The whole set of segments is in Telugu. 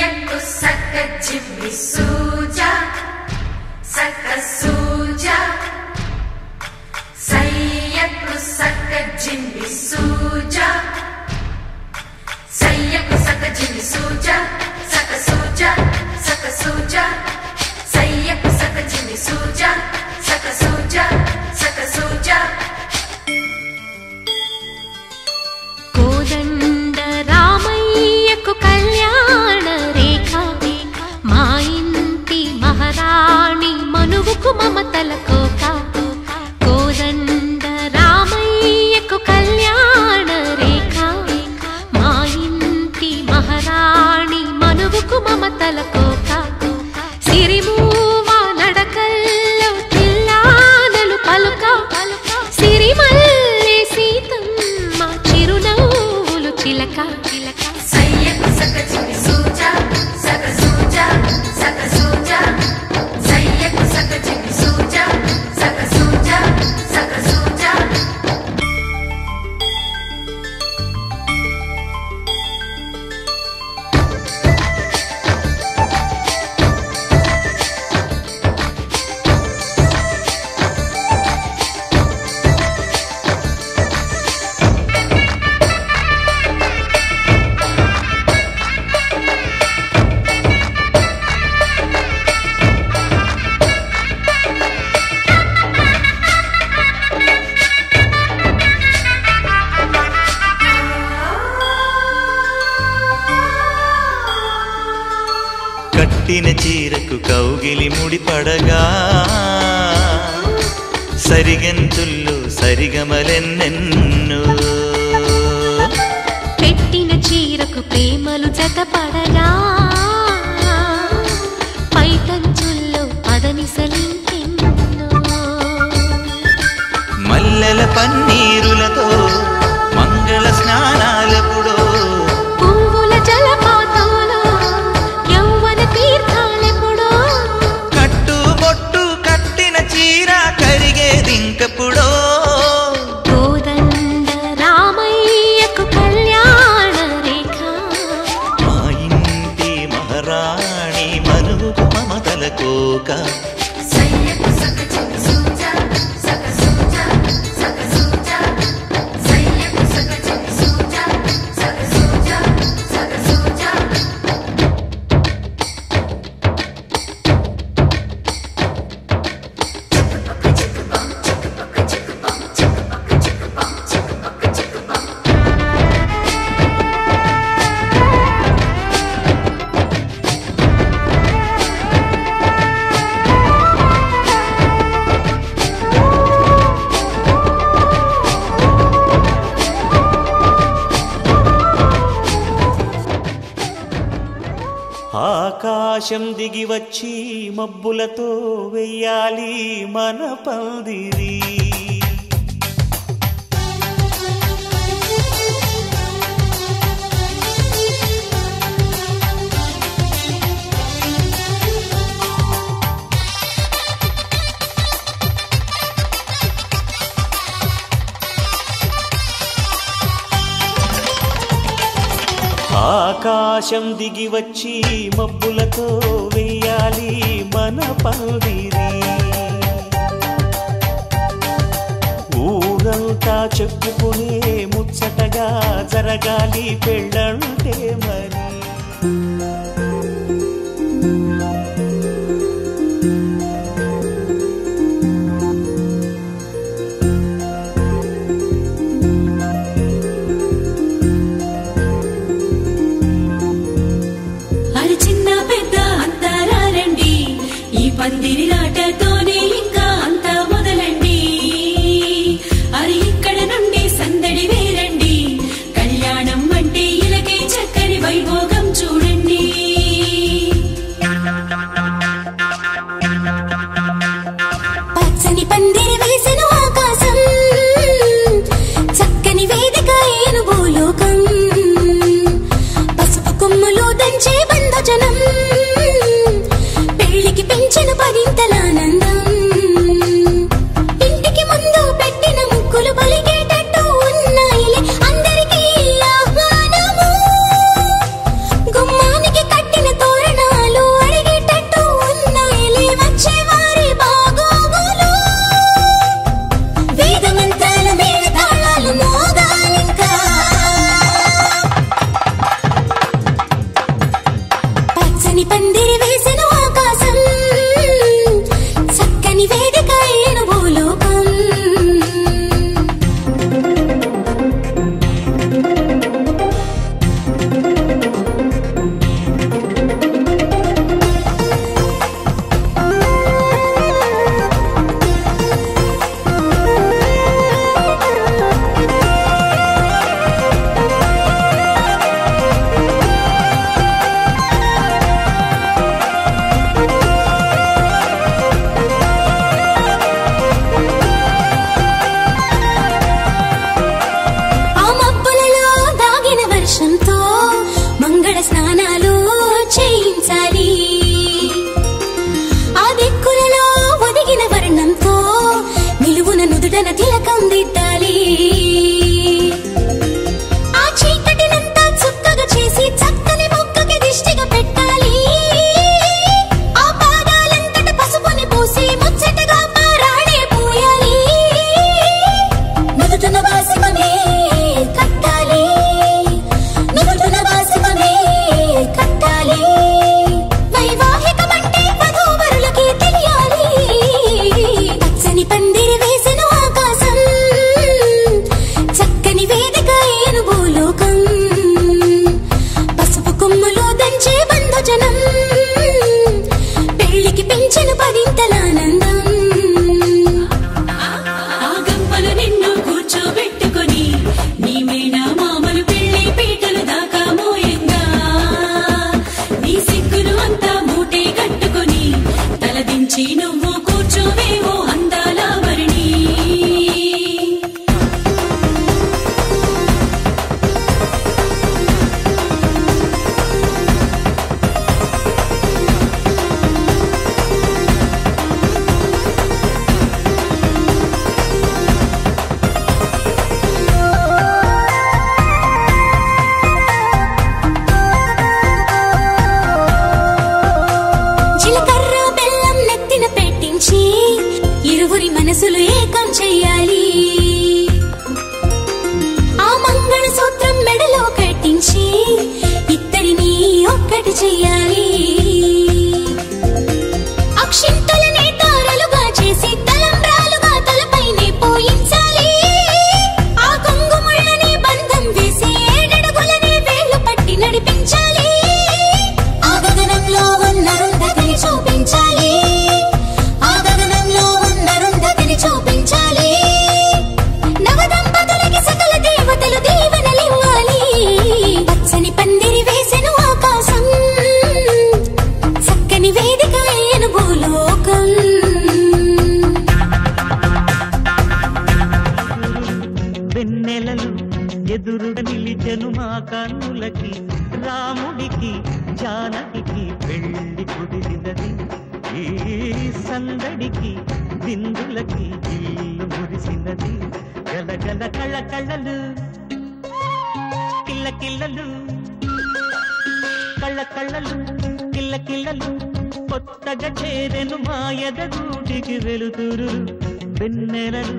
సయ్యకు సక్క జిమ్మి సూజా సక్క సూజా సయ్యకు సక్క జిమ్మి సూజా సయ్యకు సక్క జిమ్మి సూజా సక్క సూజా సక్క సూజా సయ్యకు సక్క జిమ్మి సూజా సక్క సూజా సక్క సూజా కోదండ రామయ్యకు కళ్యాణ రేఖ మా ఇంటి మహారాణి మనువుకు మమతల కోక కోదండ రామయ్యకు కళ్యాణ రేఖ మా ఇంటి మహారాణి మనువుకు మమతల కోక సిరిమూవా నడకల్లో తిల్లానలు పలుక సిరిమల్లె సీతమ్మ చిరునవ్వులు చిలక సయ్యకు సక్క జిమ్మి సూజా సక్క సూజా సక్క సూజా సయ్యకు సక్క జిమ్మి సూజా సక్క సూజా సక్క సూజా కట్టిన చీరకు కౌగిలి ముడిపడగా సరిగంతుల్లో సరిగమలెన్నెన్నో పెట్టిన చీరకు ప్రేమలు జతపడగా పైటంచుల్లో పదనిసలింకెన్నో మల్లెల పన్నీరులతో మంగళ స్నానాలెప్పుడో పువ్వుల జలపాతంలో యౌవన తీర్థాలెప్పుడో కట్టుబొట్టు కట్టిన చీర కరిగేదింకప్పుడో కోదండ రామయ్యకు కళ్యాణ రేఖ మా ఇంటి మహారాణి మనువుకు మమతల కోక సయ్యకు సక్క జిమ్మి సూజా సక్క సూజా సక్క సూజా సయ్యకు సక్క జిమ్మి సూజా సక్క సూజా సక్క సూజా ఆకాశం దిగి వచ్చి మబ్బులతో వెయ్యాలి మన పందిరి ఆకాశం దిగి వచ్చి మబ్బులతో వెయ్యాలి మన పందిరి ఊరంతా చెప్పుకునే ముచ్చటగా జరగాలి పెళ్ళంటే మరి అరి చిన్న పెద్ద అంతా రండి ఈ పందిరి నాటతోనే ఇంకా అంతా మొదలండి అరి ఇక్కడ నుండి సందడి వేరండి కళ్యాణం అంటే ఇలాగే చక్కని వైభోగం చూడండి పచ్చని పందిరి వేసిన ఆకాశం చక్కని వేదిక ఏను భూలోకం పసుపు కొమ్ములు దంచే బంధజనం పెళ్లికి పెంచిన పరింతలానందం ఇంటికి ముందు పెట్టిన ముక్కులు పలికేటట్టు ఉన్నాయిలే అందరికీ ఆహ్వానము గుమ్మానికి కట్టిన పందిరి వేసెను ఆకాశం చక్కని వేదిక అయ్యెను భూలోకం మంగళ స్నానాలు చేయించాలి ఆ దిక్కులలో ఒదిగిన వర్ణంతో నిలువున నుదుటన తిలకం దిద్దాలి ఆ చీకటినంతా చుక్కగా చేసి చక్కని మొక్కకి దిష్టిగా పెట్టాలి ఆ పాదాలంతట పసుపుని పూసి ముచ్చటగా పారాడే పోయాలి నుదుటన వాసిమనే కట్టాలి కట్టాలి వైవాహికమంటే వధూవరులకి తెలియాలి పచ్చని పందిరి వేసెను ఆకాశం చక్కని వేదిక అయ్యెను భూలోకం పసుపు కొమ్ములు దంచే బంధుజనం పెళ్లికి పెంచెను పదింతలానందం ఆ గంపలు నిన్ను కూర్చోబెట్టుకొని నీ మేనా మామలు పెళ్లి పీటలు దాకా మోయంగా నీ సిగ్గును అంతా మూటే కట్టుకొని తలదించి నువ్వు కూర్చోవేవో అందాల వరిణి జీలకర్ర బెల్లం నెత్తిన పెట్టించి ఇరువురి మనసులు ఏకం చెయ్యాలి ఆ మంగళ సూత్రం మెడలో కట్టించి ఇద్దరిని ఒక్కటి చెయ్యాలి అక్షింతలనే తారలుగా చేసి తలంబ్రాలుగా తలపైనే పోయించాలి ఆ కొంగుముళ్ళని బంధం వేసి ఏడడుగులని వేళ్లు పట్టి నడిపించాలి ఆ గగనంలో ఉన్న రుంధతిని చూపించాలి ఆ గగనంలో ఉన్న రుంధతిని చూపించాలి నవదంపతులకి సకల దేవతలు దీవెనలివ్వాలి పచ్చని పందిరి వేసెను ఆకాశం చక్కని వేదిక అయ్యెను భూలోకం వెన్నెలలు ఎదురుగా నిలిచెను మా కన్నులకి రాముడికి జానకి పెళ్లి కుదిరినది ఈ సందడికి బిందులకి ఇల్లు మురిసినది గలగల కళ్ళ కళ్ళలు కిల్ల కిల్లలు కళ్ళ కళ్ళలు కిల్ల కిల్లలు కొత్తగా చేరెను మా ఎదగూటికి వెలుతురు వెన్నెలలు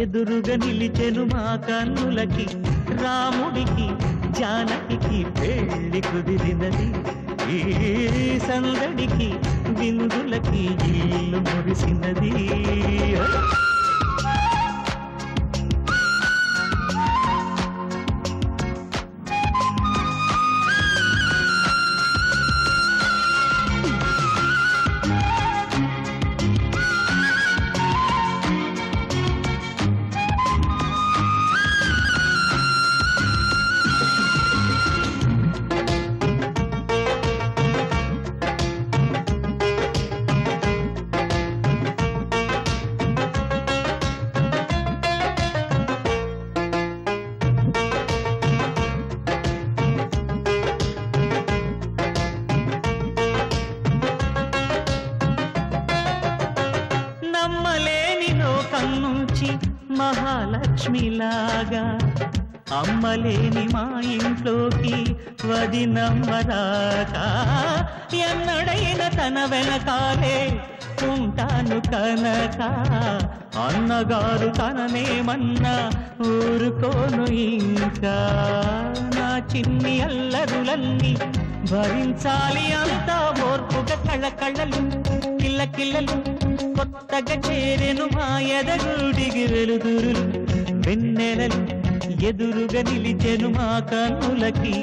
ఎదురుగా నిలిచెను మా కన్నులకి రాముడికి జానకి పెళ్లి కుదిరినది ఈ సందడికి బిందులకి ఇల్లు మురిసినది మహాలక్ష్మిలాగా అమ్మలేని మా ఇంట్లోకి వదినమ్మరాక ఎన్నడైన తన వెనకాలే ఉంటాను కనక అన్నగారు తననేమన్నా ఊరుకోను ఇంకా నా చిన్ని అల్లరులన్నీ భరించాలి అంతా ఓర్పుగా కళ్ళకళ్ళలు కిల్లకిల్లలు కొత్తగా చేరెను మా ఎదగుడికి వెలుదురులు వెన్నెలలు ఎదురుగా నిలిచెను మా కన్నులకి